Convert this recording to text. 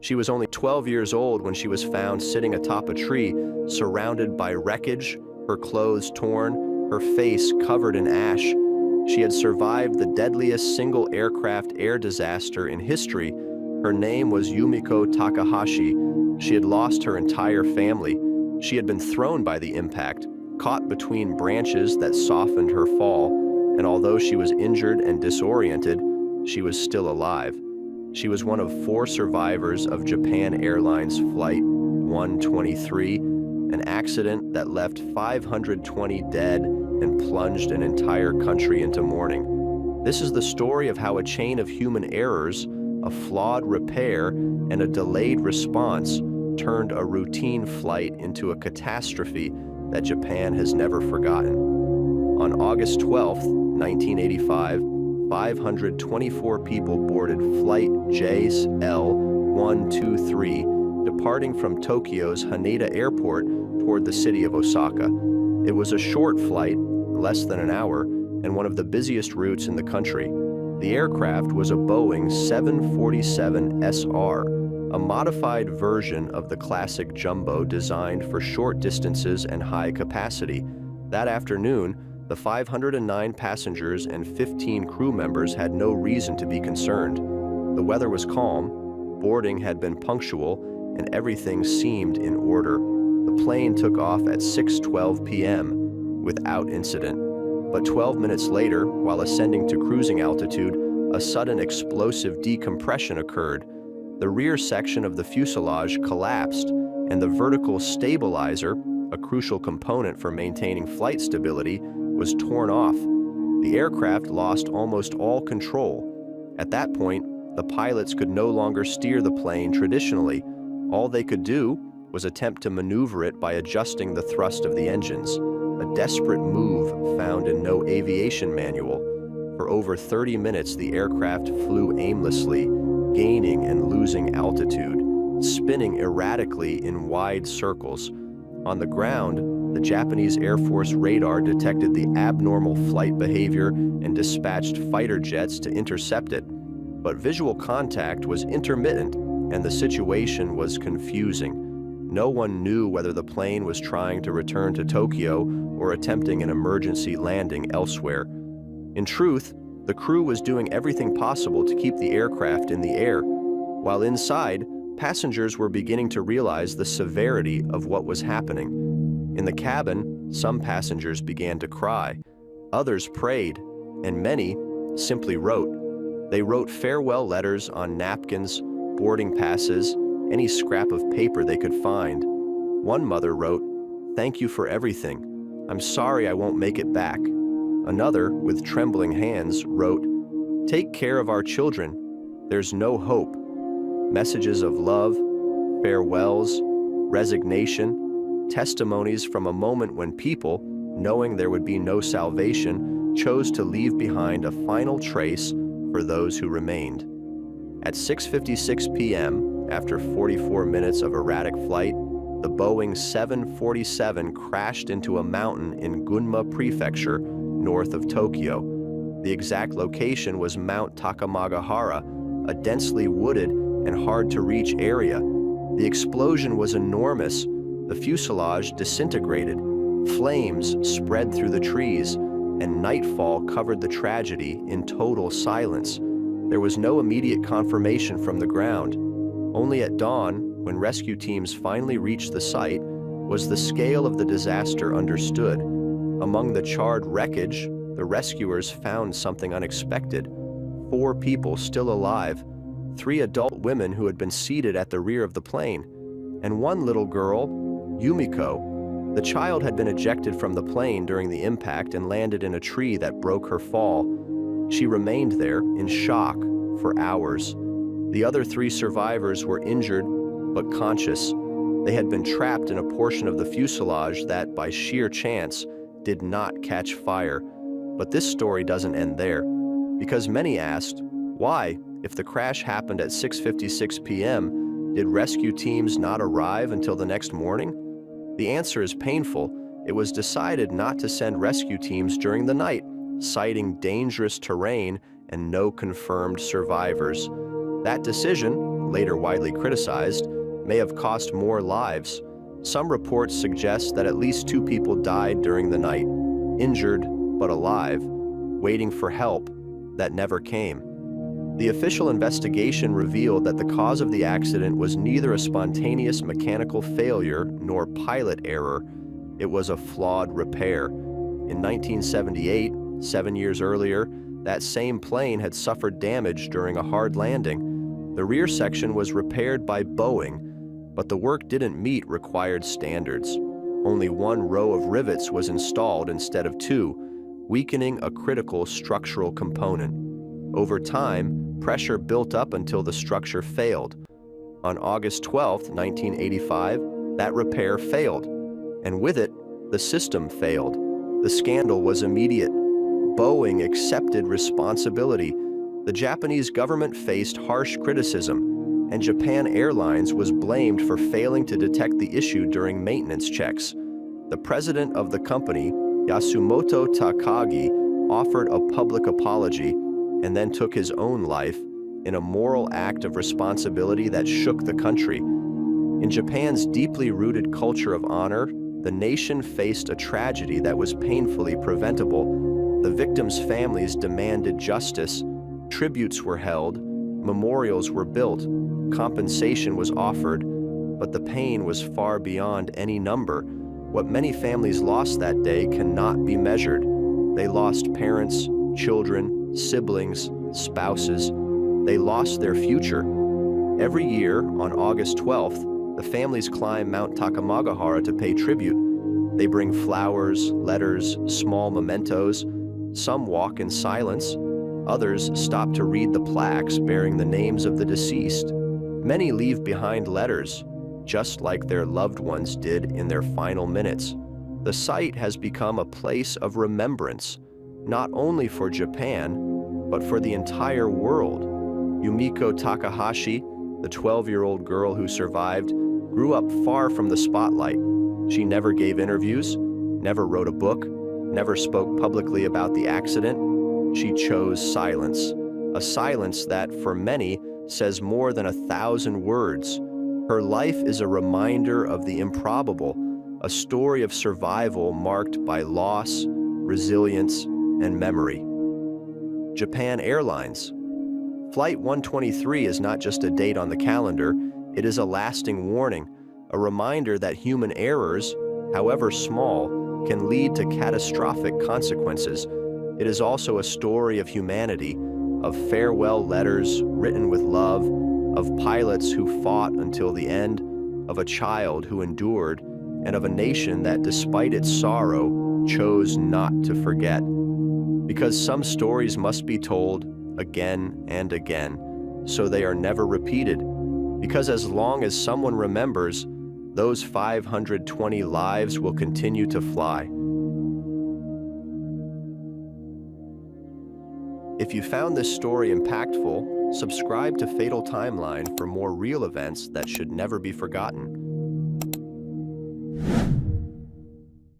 She was only 12 years old when she was found sitting atop a tree, surrounded by wreckage, her clothes torn, her face covered in ash. She had survived the deadliest single aircraft air disaster in history. Her name was Yumiko Takahashi. She had lost her entire family. She had been thrown by the impact, caught between branches that softened her fall, and although she was injured and disoriented, she was still alive. She was one of 4 survivors of Japan Airlines Flight 123, an accident that left 520 dead and plunged an entire country into mourning. This is the story of how a chain of human errors, a flawed repair, and a delayed response turned a routine flight into a catastrophe that Japan has never forgotten. On August 12, 1985, 524 people boarded Flight JL-123, departing from Tokyo's Haneda Airport toward the city of Osaka. It was a short flight, less than an hour, and one of the busiest routes in the country. The aircraft was a Boeing 747SR, a modified version of the classic jumbo designed for short distances and high capacity. That afternoon, the 509 passengers and 15 crew members had no reason to be concerned. The weather was calm, boarding had been punctual, and everything seemed in order. The plane took off at 6:12 p.m. without incident. But 12 minutes later, while ascending to cruising altitude, a sudden explosive decompression occurred. The rear section of the fuselage collapsed, and the vertical stabilizer, a crucial component for maintaining flight stability, was torn off. The aircraft lost almost all control. At that point, the pilots could no longer steer the plane traditionally. All they could do was attempt to maneuver it by adjusting the thrust of the engines, a desperate move found in no aviation manual. For over 30 minutes, the aircraft flew aimlessly, gaining and losing altitude, spinning erratically in wide circles. On the ground, the Japanese Air Force radar detected the abnormal flight behavior and dispatched fighter jets to intercept it. But visual contact was intermittent, and the situation was confusing. No one knew whether the plane was trying to return to Tokyo or attempting an emergency landing elsewhere. In truth, the crew was doing everything possible to keep the aircraft in the air. While inside, passengers were beginning to realize the severity of what was happening. In the cabin, some passengers began to cry, others prayed, and many simply wrote. They wrote farewell letters on napkins, boarding passes, any scrap of paper they could find. One mother wrote, "Thank you for everything. I'm sorry I won't make it back." Another, with trembling hands, wrote, "Take care of our children. There's no hope." Messages of love, farewells, resignation, testimonies from a moment when people, knowing there would be no salvation, chose to leave behind a final trace for those who remained. At 6:56 p.m., after 44 minutes of erratic flight, the Boeing 747 crashed into a mountain in Gunma Prefecture, north of Tokyo. The exact location was Mount Takamagahara, a densely wooded and hard-to-reach area. The explosion was enormous. The fuselage disintegrated. Flames spread through the trees, and nightfall covered the tragedy in total silence. There was no immediate confirmation from the ground. Only at dawn, when rescue teams finally reached the site, was the scale of the disaster understood. Among the charred wreckage, the rescuers found something unexpected. 4 people still alive, 3 adult women who had been seated at the rear of the plane, and 1 little girl, Yumiko. The child had been ejected from the plane during the impact and landed in a tree that broke her fall. She remained there in shock for hours. The other 3 survivors were injured but conscious. They had been trapped in a portion of the fuselage that, by sheer chance, did not catch fire. But this story doesn't end there, because many asked, why, if the crash happened at 6:56 p.m., did rescue teams not arrive until the next morning? The answer is painful. It was decided not to send rescue teams during the night, citing dangerous terrain and no confirmed survivors. That decision, later widely criticized, may have cost more lives. Some reports suggest that at least 2 people died during the night, injured but alive, waiting for help that never came. The official investigation revealed that the cause of the accident was neither a spontaneous mechanical failure nor pilot error. It was a flawed repair. In 1978, 7 years earlier, that same plane had suffered damage during a hard landing. The rear section was repaired by Boeing, but the work didn't meet required standards. Only 1 row of rivets was installed instead of 2, weakening a critical structural component. Over time, pressure built up until the structure failed. On August 12, 1985, that repair failed, and with it, the system failed. The scandal was immediate. Boeing accepted responsibility. The Japanese government faced harsh criticism, and Japan Airlines was blamed for failing to detect the issue during maintenance checks. The president of the company, Yasumoto Takagi, offered a public apology and then took his own life in a moral act of responsibility that shook the country. In Japan's deeply rooted culture of honor, the nation faced a tragedy that was painfully preventable. The victims' families demanded justice, tributes were held, memorials were built, compensation was offered, but the pain was far beyond any number. What many families lost that day cannot be measured. They lost parents, children, siblings, spouses. They lost their future. Every year, on August 12th, the families climb Mount Takamagahara to pay tribute. They bring flowers, letters, small mementos. Some walk in silence. Others stop to read the plaques bearing the names of the deceased. Many leave behind letters, just like their loved ones did in their final minutes. The site has become a place of remembrance, not only for Japan, but for the entire world. Yumiko Takahashi, the 12-year-old girl who survived, grew up far from the spotlight. She never gave interviews, never wrote a book, never spoke publicly about the accident. She chose silence, a silence that, for many, says more than 1,000 words. Her life is a reminder of the improbable, a story of survival marked by loss, resilience, and memory. Japan Airlines. Flight 123 is not just a date on the calendar, it is a lasting warning, a reminder that human errors, however small, can lead to catastrophic consequences. It is also a story of humanity, of farewell letters written with love, of pilots who fought until the end, of a child who endured, and of a nation that, despite its sorrow, chose not to forget. Because some stories must be told again and again, so they are never repeated. Because as long as someone remembers, those 520 lives will continue to fly. If you found this story impactful, subscribe to Fatal Timeline for more real events that should never be forgotten.